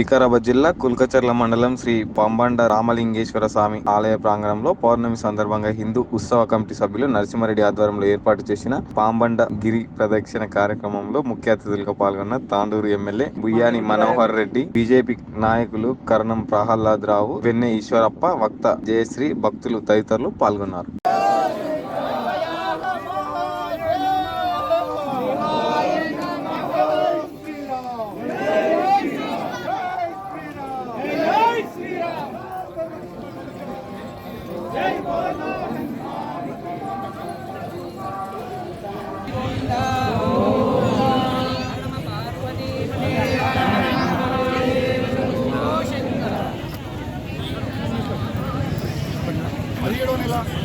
వికారాబాద్ జిల్లా కుల్కచర్ల మండలం శ్రీ పంబండ రామలింగేశ్వర స్వామి ఆలయ ప్రాంగణంలో పౌర్ణమి సందర్భంగా హిందూ ఉత్సవ కమిటీ సభ్యులు నరసింహారెడ్డి ఆధ్వర్యంలో ఏర్పాటు చేసిన పాంబండ గిరి ప్రదక్షిణ కార్యక్రమంలో ముఖ్య అతిథులుగా పాల్గొన్న తాండూరు ఎమ్మెల్యే బుయ్యాని మనోహర్ రెడ్డి, బీజేపీ నాయకులు కరణం ప్రహ్లాద్ రావు, వెన్నె ఈశ్వరప్ప, వక్త జయశ్రీ, భక్తులు తదితరులు పాల్గొన్నారు.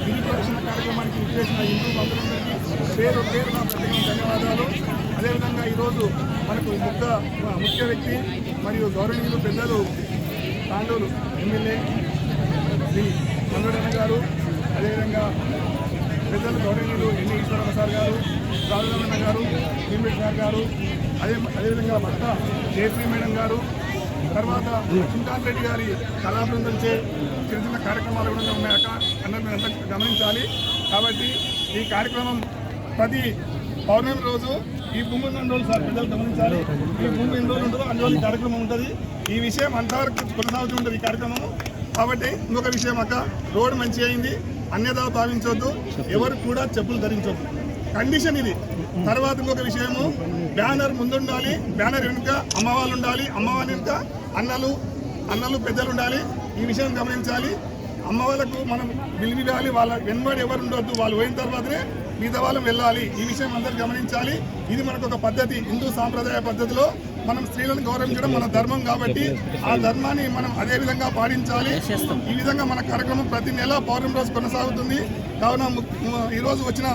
గిరి ప్రదక్షిణ కార్యక్రమానికి విచ్చేసిన హిందూ భక్తులందరికీ పేరు పేరున ప్రత్యేక ధన్యవాదాలు. అదేవిధంగా ఈరోజు మనకు ముఖ్య వ్యక్తి మరియు గౌరవనీయులు పెద్దలు తాండూరు ఎమ్మెల్యే శ్రీ మందరన్న గారు, అదేవిధంగా పెద్దలు గౌరవనీయులు ఎన్ఏ ఈశ్వరరావు సార్ గారు, రాజురమణ గారు, భీమేష్ సార్ గారు, అదేవిధంగా భర్త జయశ్రీ మేడం గారు, తర్వాత చింతాన్ రెడ్డి గారి కళాబృందంచే చిన్న చిన్న కార్యక్రమాలు కూడా ఉన్నాయక అన్నది గమనించాలి. కాబట్టి ఈ కార్యక్రమం ప్రతి పౌర్ణమి రోజు ఈ భూమి ఎన్ని రోజులు సార్ పెద్దలు గమనించాలి. ఈ భూమి ఎన్ని రోజులు ఉంటుందో అన్ని రోజులు కార్యక్రమం ఉంటుంది. ఈ విషయం అంతవరకు కొనసాగుతూ ఉంటుంది ఈ కార్యక్రమం. కాబట్టి ఇంకొక విషయం అక్క, రోడ్డు మంచి అయింది, అన్యదా భావించవద్దు, ఎవరు కూడా చెప్పులు ధరించవద్దు, కండిషన్ ఇది. తర్వాత ఇంకొక విషయము, బ్యానర్ ముందుండాలి, బ్యానర్ వెనుక అమ్మవాళ్ళు ఉండాలి, అమ్మవారి వెనుక అన్నలు పెద్దలు ఉండాలి. ఈ విషయం గమనించాలి. అమ్మవాళ్ళకు మనం విలువివ్వాలి, వాళ్ళ వెనుబడి ఎవరు ఉండొద్దు, వాళ్ళు పోయిన తర్వాతనే మిగతా వాళ్ళం వెళ్ళాలి. ఈ విషయం అందరూ గమనించాలి. ఇది మనకు ఒక పద్ధతి, హిందూ సాంప్రదాయ పద్ధతిలో మనం స్త్రీలను గౌరవించడం మన ధర్మం. కాబట్టి ఆ ధర్మాన్ని మనం అదే విధంగా పాటించాలి. ఈ విధంగా మన కార్యక్రమం ప్రతి నెల పౌర్ణమి రోజు కొనసాగుతుంది. కావున ఈరోజు వచ్చిన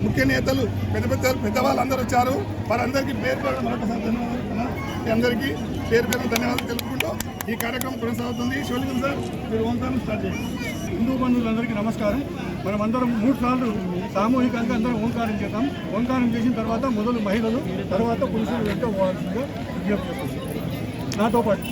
ముఖ్య నేతలు పెద్దవాళ్ళందరూ వచ్చారు. వారందరికీ పేరు పేరు మరొకసారి ధన్యవాదాలు. అందరికీ పేరు పేరు ధన్యవాదాలు తెలుపుకుంటూ ఈ కార్యక్రమం కొనసాగుతుంది. శివలింగం సార్, మీరు ఓంకారం స్టార్ట్ చేయండి. హిందూ బంధువులందరికీ నమస్కారం. మనం అందరం 3 సార్లు సామూహికంగా అందరం ఓంకారం చేద్దాం. ఓంకారం చేసిన తర్వాత మొదలు మహిళలు, తర్వాత పురుషులు వెంట పోవాల్సిందిగా విజ్ఞప్తి చేస్తుంది. నాతో పాటు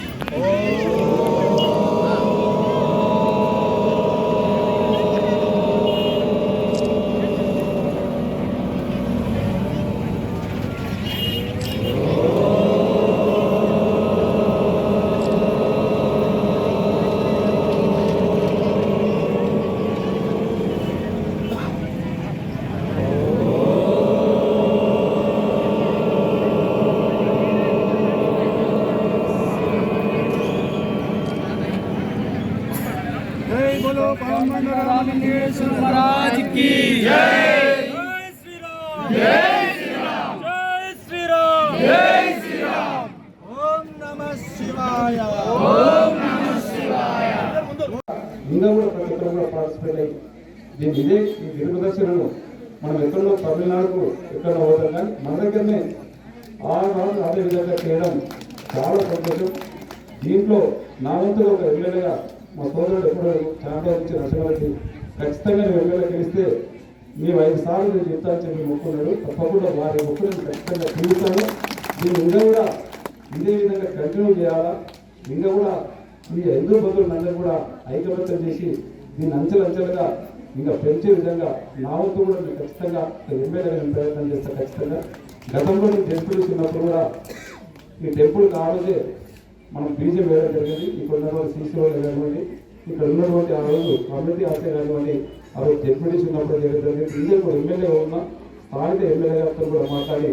बोलो पांबंड रामलिंगेश्वर महाराज की जय। जय श्री राम, जय श्री राम, जय श्री राम, जय श्री राम। ओम नमः शिवाय, ओम नमः शिवाय। ఇంకా కూడా ప్రతి ఒక్కరు కూడా పార్టిసిపేట్ అయ్యి ఇదే ఈ గిరి ప్రదర్శనను మనం ఎక్కడో తమిళనాడుకు ఎక్కడ పోతాం, కానీ మన దగ్గరనే ఆనాడు అదే విధంగా చేయడం చాలా సంతోషం. దీంట్లో నా వంతుగా ఒక ఎమ్మెల్యేగా మా సోదరుడు ఎప్పుడో చాలా నుంచి నరసింహారెడ్డి ఖచ్చితంగా నేను ఎమ్మెల్యే గెలిస్తే మేము 5 సార్లు నేను చెప్తానని చెప్పి మొక్కున్నాడు. తప్పకుండా వారి మొక్కులను ఖచ్చితంగా తీరుతాను. దీన్ని ఇంకా కూడా ఇదే విధంగా కంటిన్యూ చేయాలా. ఇంకా కూడా ఈ హిందూ బంధువులందరూ కూడా ఐకమత్యం చేసి దీన్ని అంచెలంచెలుగా ఇంకా పెంచే విధంగా నా వంతు కూడా నేను ఖచ్చితంగా ఎమ్మెల్యేగా నేను ప్రయత్నం చేస్తాను. ఖచ్చితంగా గతంలో నేను టెంపుల్ ఉన్నప్పుడు కూడా ఈ టెంపుల్ కావాలే మనం బీజం వేయడం జరిగింది. ఇక్కడ ఉన్నటువంటి సీసీలో కానివ్వండి, ఇక్కడ ఉన్నటువంటి ఆ రోజు కమ్యూనిటీ ఆఫీసర్ కానివ్వండి, ఆ రోజు డెప్యూటీస్ ఉన్నప్పుడు చేయడం జరిగింది. ఇందులో కూడా ఎమ్మెల్యే ఉన్న స్థానిక ఎమ్మెల్యే గారితో కూడా మాట్లాడి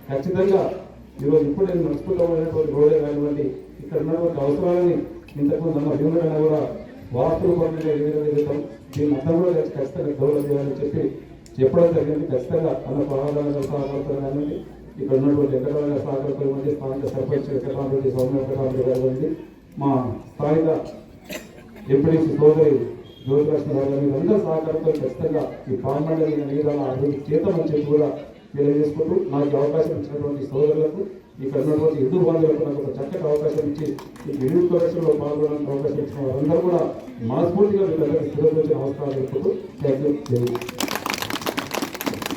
ఖచ్చితంగా ఈరోజు ఇప్పుడు నేను నడుచుకుంటామనేటువంటి రోడే కానివ్వండి, ఇక్కడ ఉన్నటువంటి అవసరాలని ఇంతకుముందు అన్న భీముడైనా కూడా వాస్తు పనులు ఏ విధంగా జరుగుతాం, దీన్ని అంతా కూడా ఖచ్చితంగా డెవలప్ చేయాలని చెప్పి చెప్పడం జరిగింది. ఖచ్చితంగా అన్న సహకారంగా సహకారం కానివ్వండి, ఇక్కడ ఉన్నటువంటి వెంకటరామ సహకారం మంది, స్థానిక సర్పంచ్ వెంకటరామరెడ్డి, సౌమ్య వెంకటరామరెడ్డి గారు మంది, మా స్థానిక ఎంపీడీసీ సోదరి జ్యోతిలక్ష్మి గారు గారు అందరూ సహకారంతో ఖచ్చితంగా ఈ పాంబండ నీరాల అభివృద్ధి చేతమని చెప్పి కూడా తెలియజేసుకుంటూ నాకు అవకాశం ఇచ్చినటువంటి సోదరులకు, ఇక్కడ ఉన్నటువంటి హిందూ బంధువులకు నాకు ఒక చక్కటి అవకాశం ఇచ్చి ఈ గిరి ప్రదర్శనలో పాల్గొనడానికి అవకాశం ఇచ్చిన వారందరూ కూడా మనస్ఫూర్తిగా వీళ్ళందరికీ శిరోజు నమస్కారం చెప్పుకుంటూ థ్యాంక్ యూ.